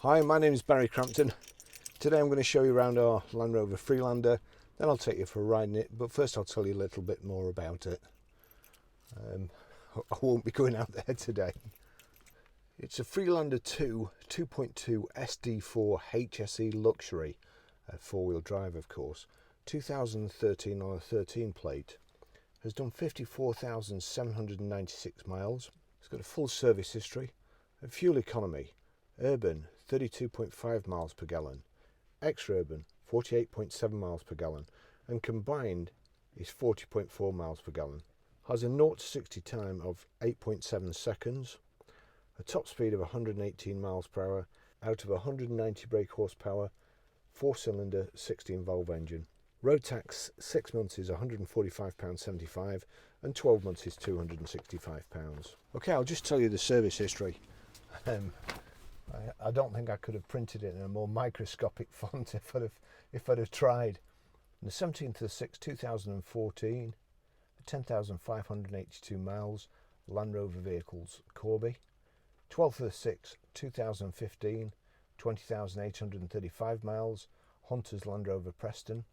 Hi, my name is Barry Crampton. Today I'm going to show you around our Land Rover Freelander, then I'll take you for a ride in it, but first I'll tell you a little bit more about it. I won't be going out there today. It's a Freelander 2 2.2 SD4 HSE Luxury, four-wheel drive of course, 2013 on a 13 plate. Has done 54,796 miles. It's got a full service history, and fuel economy. Urban 32.5 miles per gallon, ex-urban 48.7 miles per gallon, and combined is 40.4 miles per gallon. Has a 0 to 60 time of 8.7 seconds, a top speed of 118 miles per hour out of 190 brake horsepower, 4-cylinder 16 valve engine. Road tax 6 months is £145.75 and 12 months is £265. Okay, I'll just tell you the service history. I don't think I could have printed it in a more microscopic font if I'd have tried. On the 17th of 6, 2014, 10,582 miles, Land Rover vehicles, Corby. 12th of 6, 2015, 20,835 miles, Hunter's Land Rover Preston.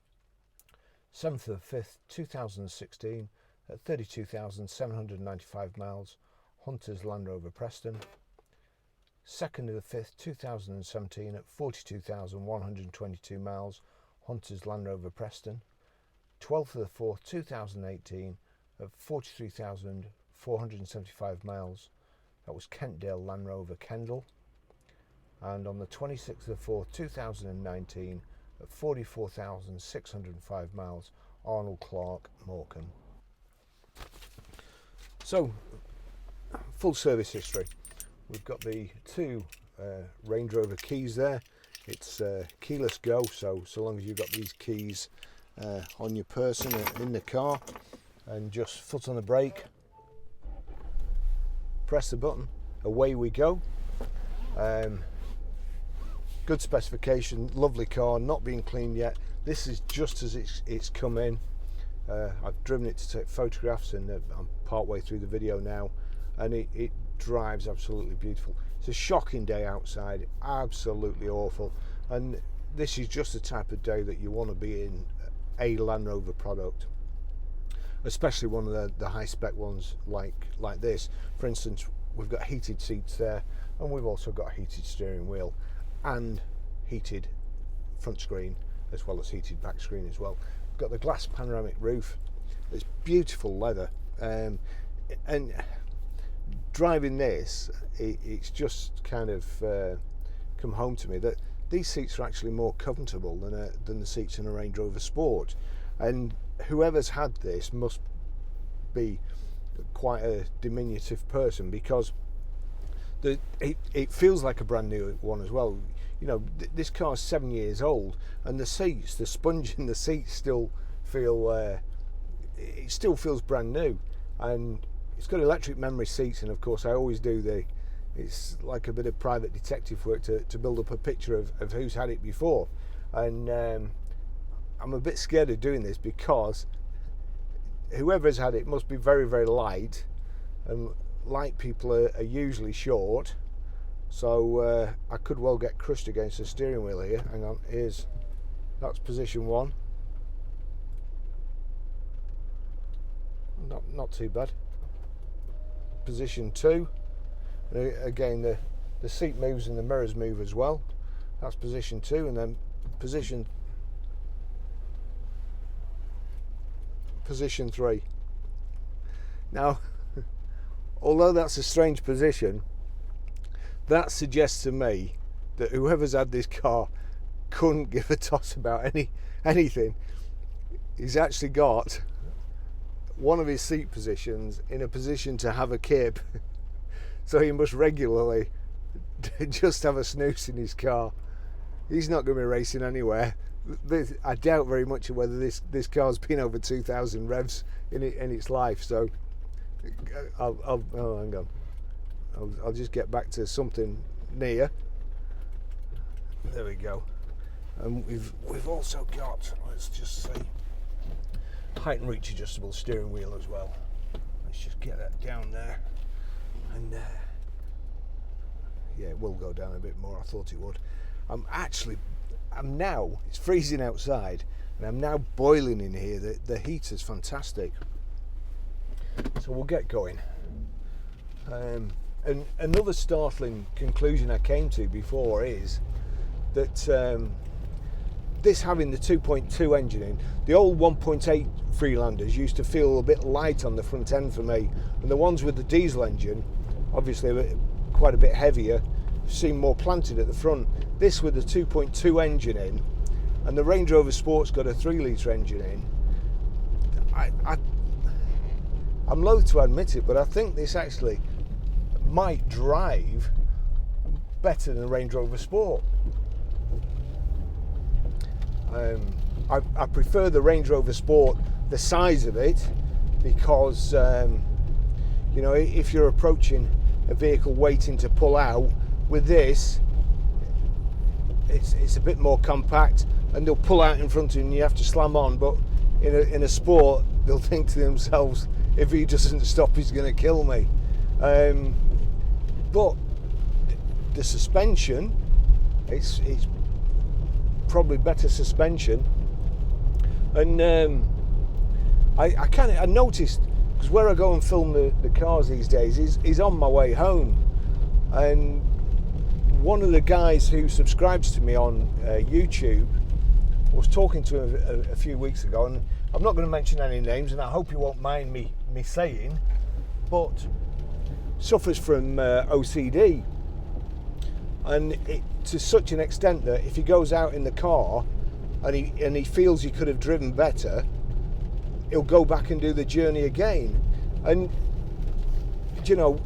7th of 5th, 2016, at 32,795 miles, Hunter's Land Rover Preston. 2nd of the 5th, 2017 at 42,122 miles, Hunter's Land Rover Preston. 12th of the 4th, 2018 at 43,475 miles, that was Kentdale Land Rover Kendal. And on the 26th of the 4th, 2019 at 44,605 miles, Arnold Clark Morecambe. So, full service history. We've got the two Range Rover keys there. It's keyless go, so long as you've got these keys on your person and in the car, and just foot on the brake, press the button, away we go. Good specification, lovely car, not being cleaned yet. This is just as it's come in. I've driven it to take photographs, and I'm part way through the video now, and it drives absolutely beautiful. It's a shocking day outside, absolutely awful, and this is just the type of day that you want to be in a Land Rover product, especially one of the high spec ones like this. For instance, we've got heated seats there, and we've also got a heated steering wheel and heated front screen as well as heated back screen as well. We've got the glass panoramic roof. It's beautiful leather, and driving this, it's just kind of come home to me that these seats are actually more comfortable than the seats in a Range Rover Sport, and whoever's had this must be quite a diminutive person, because it feels like a brand new one as well. You know, this car's 7 years old, and the seats, the sponge in the seats still feel it still feels brand new, and it's got electric memory seats, and of course I always do it's like a bit of private detective work to build up a picture of who's had it before, and I'm a bit scared of doing this because whoever has had it must be very, very light, and light people are usually short, so I could well get crushed against the steering wheel here. Hang on, that's position 1. Not too bad. Position 2, again the seat moves and the mirrors move as well. That's position 2, and then position 3. Now, although that's a strange position, that suggests to me that whoever's had this car couldn't give a toss about anything. He's actually got one of his seat positions in a position to have a kip, so he must regularly just have a snooze in his car. He's not going to be racing anywhere. I doubt very much whether this car's been over 2,000 revs in its life. So hang on, I'll just get back to something near. There we go. And we've also got, let's just see, height and reach adjustable steering wheel as well. Let's just get that down there, and yeah, it will go down a bit more. I thought it would. I'm now, it's freezing outside, and I'm now boiling in here. The heater's fantastic. So we'll get going. And another startling conclusion I came to before is that this having the 2.2 engine in, the old 1.8 Freelanders used to feel a bit light on the front end for me, and the ones with the diesel engine, obviously quite a bit heavier, seem more planted at the front. This with the 2.2 engine in, and the Range Rover Sport's got a 3 litre engine in, I'm loath to admit it, but I think this actually might drive better than the Range Rover Sport. I prefer the Range Rover Sport, the size of it, because you know, if you're approaching a vehicle waiting to pull out, with this it's a bit more compact, and they'll pull out in front of you and you have to slam on. But in a Sport, they'll think to themselves, if he doesn't stop, he's going to kill me. But the suspension, it's probably better suspension. And I noticed, because where I go and film the cars these days is on my way home, and one of the guys who subscribes to me on YouTube was talking to him a few weeks ago, and I'm not going to mention any names, and I hope you won't mind me saying, but suffers from OCD, and to such an extent that if he goes out in the car and he feels he could have driven better, he'll go back and do the journey again. And you know,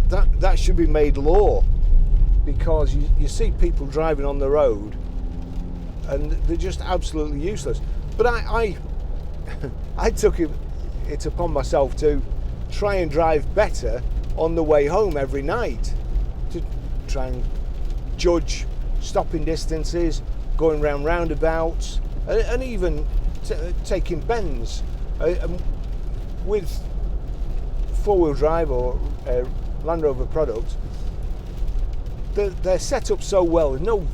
that should be made law, because you see people driving on the road and they're just absolutely useless. But I took it upon myself to try and drive better on the way home every night, to try and judge stopping distances, going round roundabouts, and even taking bends. With four-wheel drive or Land Rover products, they're set up so well. There's no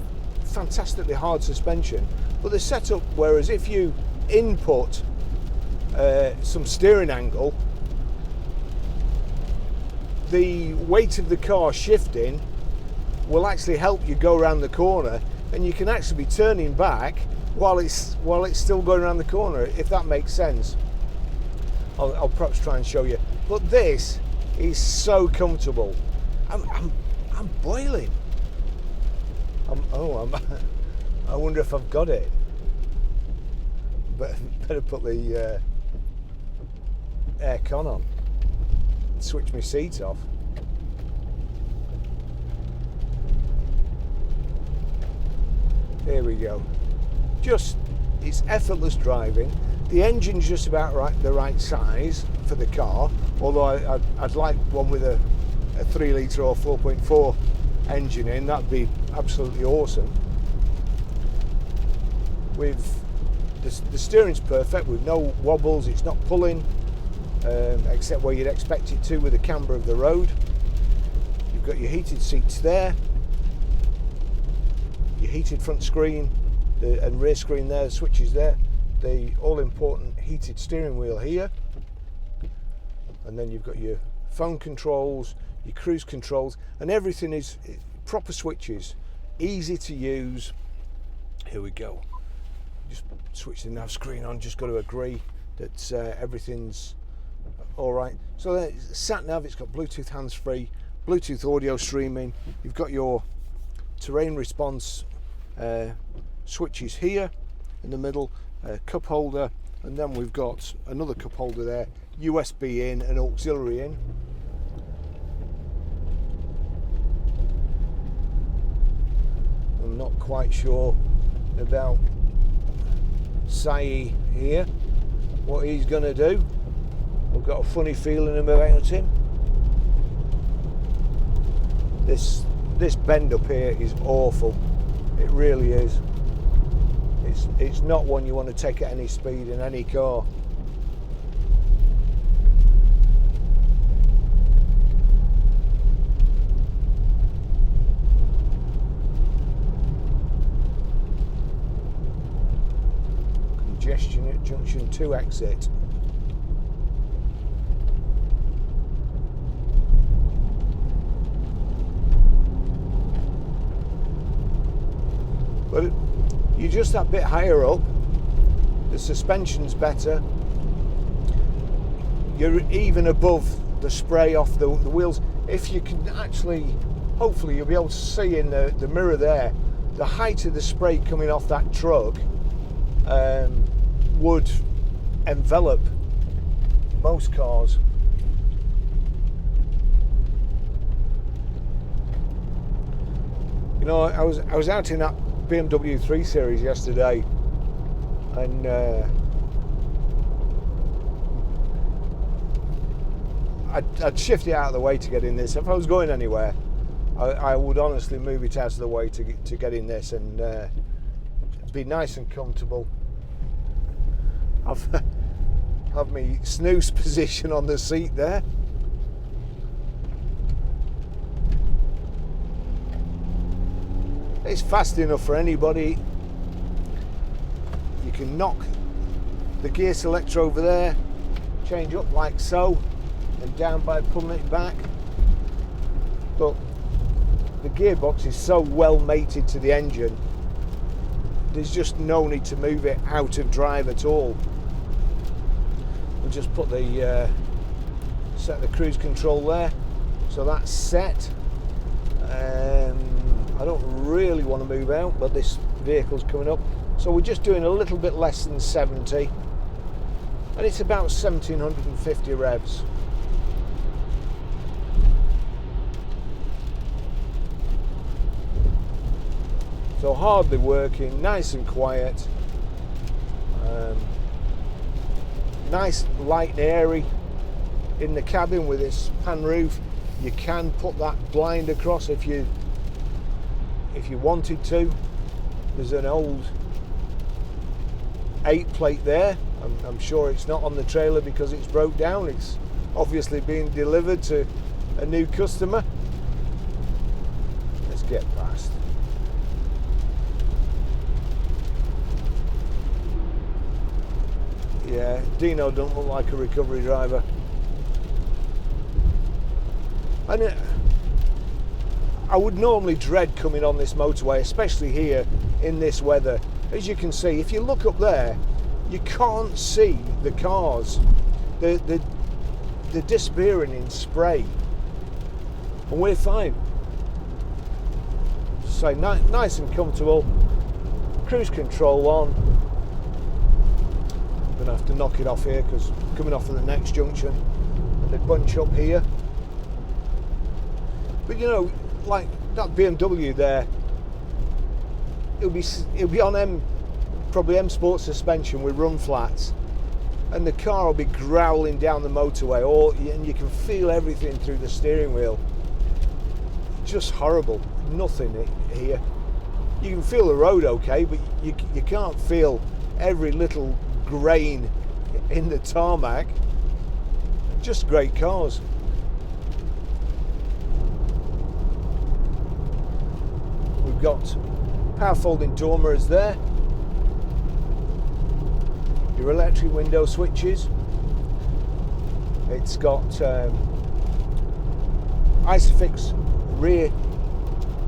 fantastically hard suspension, but they're set up whereas if you input some steering angle, the weight of the car shifting will actually help you go around the corner, and you can actually be turning back while it's still going around the corner, if that makes sense. I'll perhaps try and show you. But this is so comfortable. I'm boiling. I wonder if I've got it. But better put the aircon on. Switch my seat off. There we go. It's effortless driving. The engine's just about the right size for the car, although I'd like one with a 3 litre or 4.4 engine in. That'd be absolutely awesome. With the steering's perfect, with no wobbles. It's not pulling, except where you'd expect it to with the camber of the road. You've got your heated seats there, your heated front screen and rear screen there, the switches there, the all-important heated steering wheel here, and then you've got your phone controls, your cruise controls, and everything is proper switches, easy to use. Here we go. Just switch the nav screen on, just got to agree that everything's all right. So sat nav, it's got Bluetooth hands-free, Bluetooth audio streaming. You've got your terrain response switches here in the middle, cup holder, and then we've got another cup holder there, USB in and auxiliary in. I'm not quite sure about Sai here, what he's going to do. I've got a funny feeling about him. This bend up here is awful. It really is. It's not one you want to take at any speed in any car. junction 2 exit. But you're just that bit higher up, the suspension's better, you're even above the spray off the wheels. If you can actually, hopefully you'll be able to see in the mirror there, the height of the spray coming off that truck would envelop most cars. You know, I was out in that BMW 3 Series yesterday, and I'd shift it out of the way to get in this. If I was going anywhere, I would honestly move it out of the way to get in this and be nice and comfortable. Have me snooze position on the seat there. It's fast enough for anybody. You can knock the gear selector over there, change up like so, and down by pulling it back. But the gearbox is so well mated to the engine, there's just no need to move it out of drive at all. We'll just put the set the cruise control there, so that's set. I don't really want to move out, but this vehicle's coming up, so we're just doing a little bit less than 70, and it's about 1750 revs. So hardly working, nice and quiet, nice light and airy in the cabin with this pan roof. You can put that blind across if you wanted to. There's an old 8 plate there. I'm sure it's not on the trailer because it's broke down. It's obviously being delivered to a new customer. Let's get past. Yeah, Dino don't look like a recovery driver. And I would normally dread coming on this motorway, especially here in this weather. As you can see, if you look up there, you can't see the cars. They're disappearing in spray. And we're fine. So nice and comfortable. Cruise control on. I'm going to have to knock it off here because coming off at the next junction and they bunch up here. But you know, like that BMW there, it'll be on probably M Sport suspension with run flats, and the car will be growling down the motorway, and you can feel everything through the steering wheel. Just horrible. Nothing here. You can feel the road okay, but you can't feel every little grain in the tarmac. Just great cars. We've got power folding door mirrors there, your electric window switches. It's got Isofix rear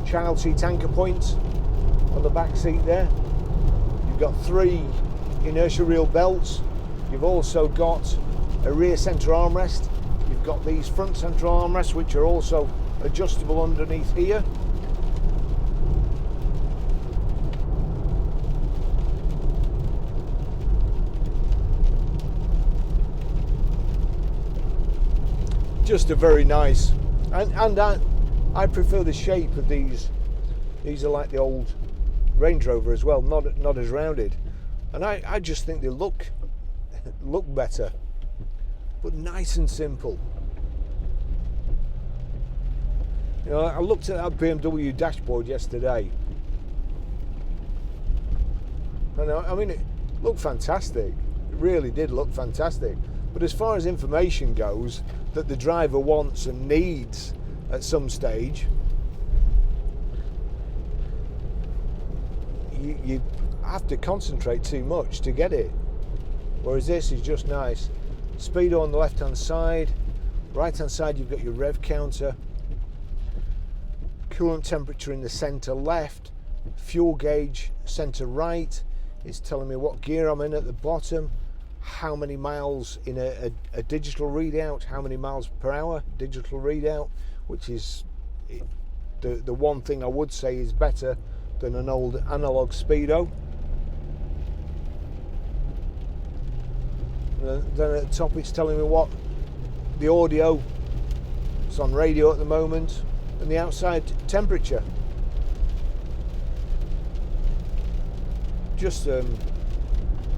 child seat anchor points on the back seat there. You've got 3 inertia reel belts. You've also got a rear centre armrest. You've got these front central armrests which are also adjustable underneath here. Just a very nice, and I prefer the shape of these. These are like the old Range Rover as well, not as rounded, and I just think they look better, but nice and simple. You know, I looked at that BMW dashboard yesterday, and I mean, it looked fantastic. It really did look fantastic. But as far as information goes that the driver wants and needs at some stage, you have to concentrate too much to get it. whereas this is just nice. Speedo on the left hand side, right hand side you've got your rev counter, coolant temperature in the center left, fuel gauge center right. It's telling me what gear I'm in at the bottom, how many miles in a digital readout, how many miles per hour digital readout, which is the one thing I would say is better than an old analog speedo. Then at the top it's telling me what the audio, it's on radio at the moment, and the outside temperature. Just a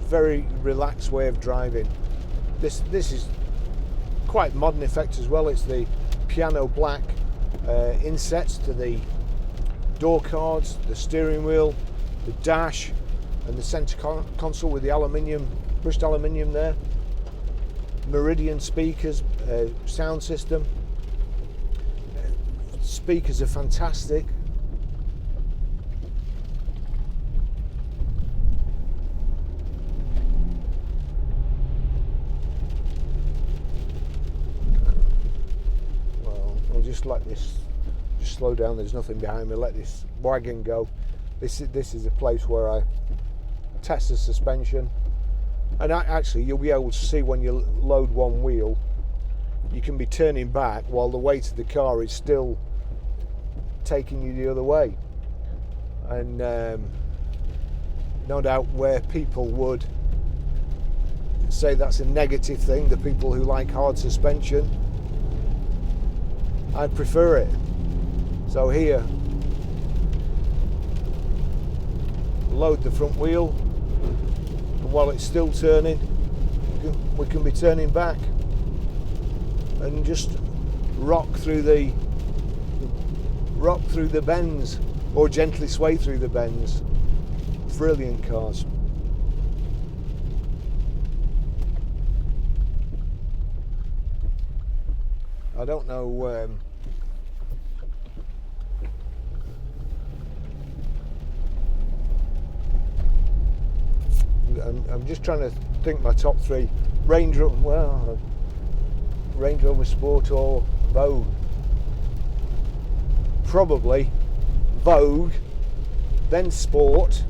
very relaxed way of driving. This is quite modern effect as well. It's the piano black insets to the door cards, the steering wheel, the dash, and the center console with the aluminium, brushed aluminium there. Meridian speakers, sound system. Speakers are fantastic. Well, I'll just let this just slow down. There's nothing behind me. Let this wagon go. This is a place where I test the suspension. And actually, you'll be able to see when you load one wheel, you can be turning back while the weight of the car is still taking you the other way. And no doubt where people would say that's a negative thing, the people who like hard suspension, I prefer it. So here, load the front wheel. While it's still turning, we can be turning back and just rock through the bends, or gently sway through the bends. Brilliant cars. I don't know. I'm just trying to think my top three. Range Rover Sport or Vogue. Probably Vogue, then Sport,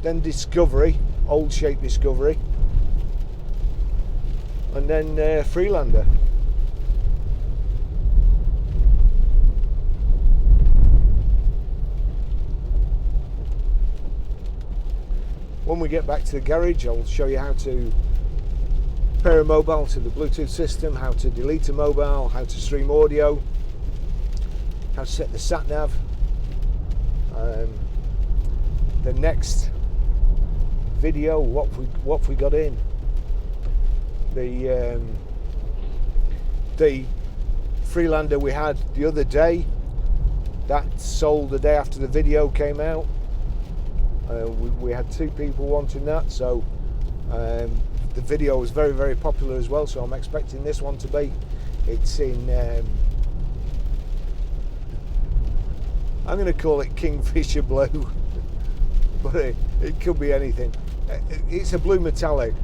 then Discovery, old shape Discovery, and then Freelander. When we get back to the garage, I'll show you how to pair a mobile to the Bluetooth system, how to delete a mobile, how to stream audio, how to set the sat nav. The next video, what we got in. The Freelander we had the other day, that sold the day after the video came out. We had 2 people wanting that, so the video was very, very popular as well, so I'm expecting this one to be. It's in, I'm going to call it Kingfisher Blue, but it could be anything. It's a blue metallic.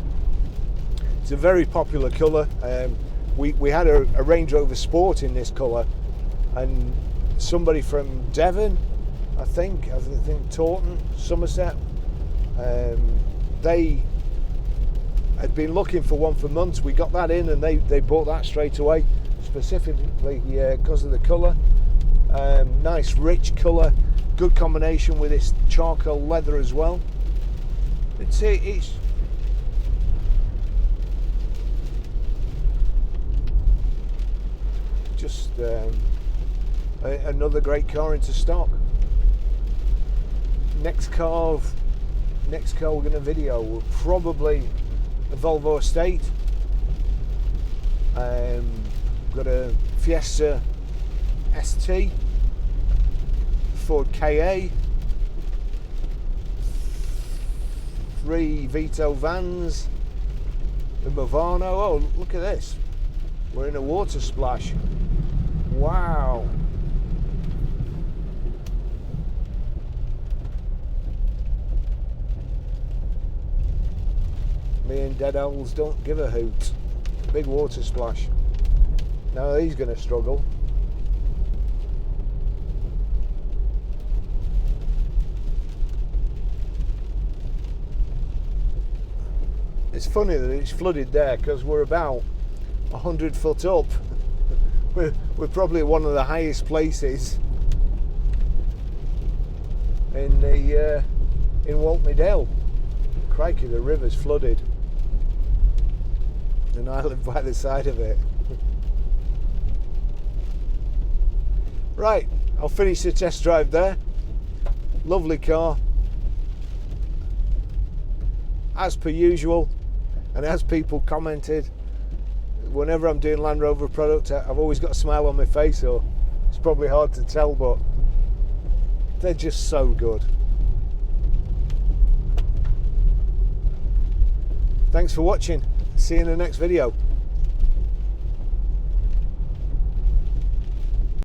It's a very popular colour. We had a Range Rover Sport in this colour, and somebody from Devon, I think Taunton, Somerset, they had been looking for one for months. We got that in and they bought that straight away, specifically because of the colour. Nice rich colour, good combination with this charcoal leather as well. It's just another great car into stock. Next car we're going to video will probably a Volvo Estate. Got a Fiesta ST, Ford KA, 3 Vito vans, the Movano. Oh, look at this, we're in a water splash. Wow. Me and dead owls don't give a hoot. Big water splash. Now he's going to struggle. It's funny that it's flooded there because we're about 100 foot up. We're probably one of the highest places in the in Waltmeydale. Crikey, the river's flooded, and I live by the side of it. Right, I'll finish the test drive there. Lovely car, as per usual. And as people commented, whenever I'm doing Land Rover product, I've always got a smile on my face, so it's probably hard to tell, but they're just so good. Thanks for watching. See you in the next video.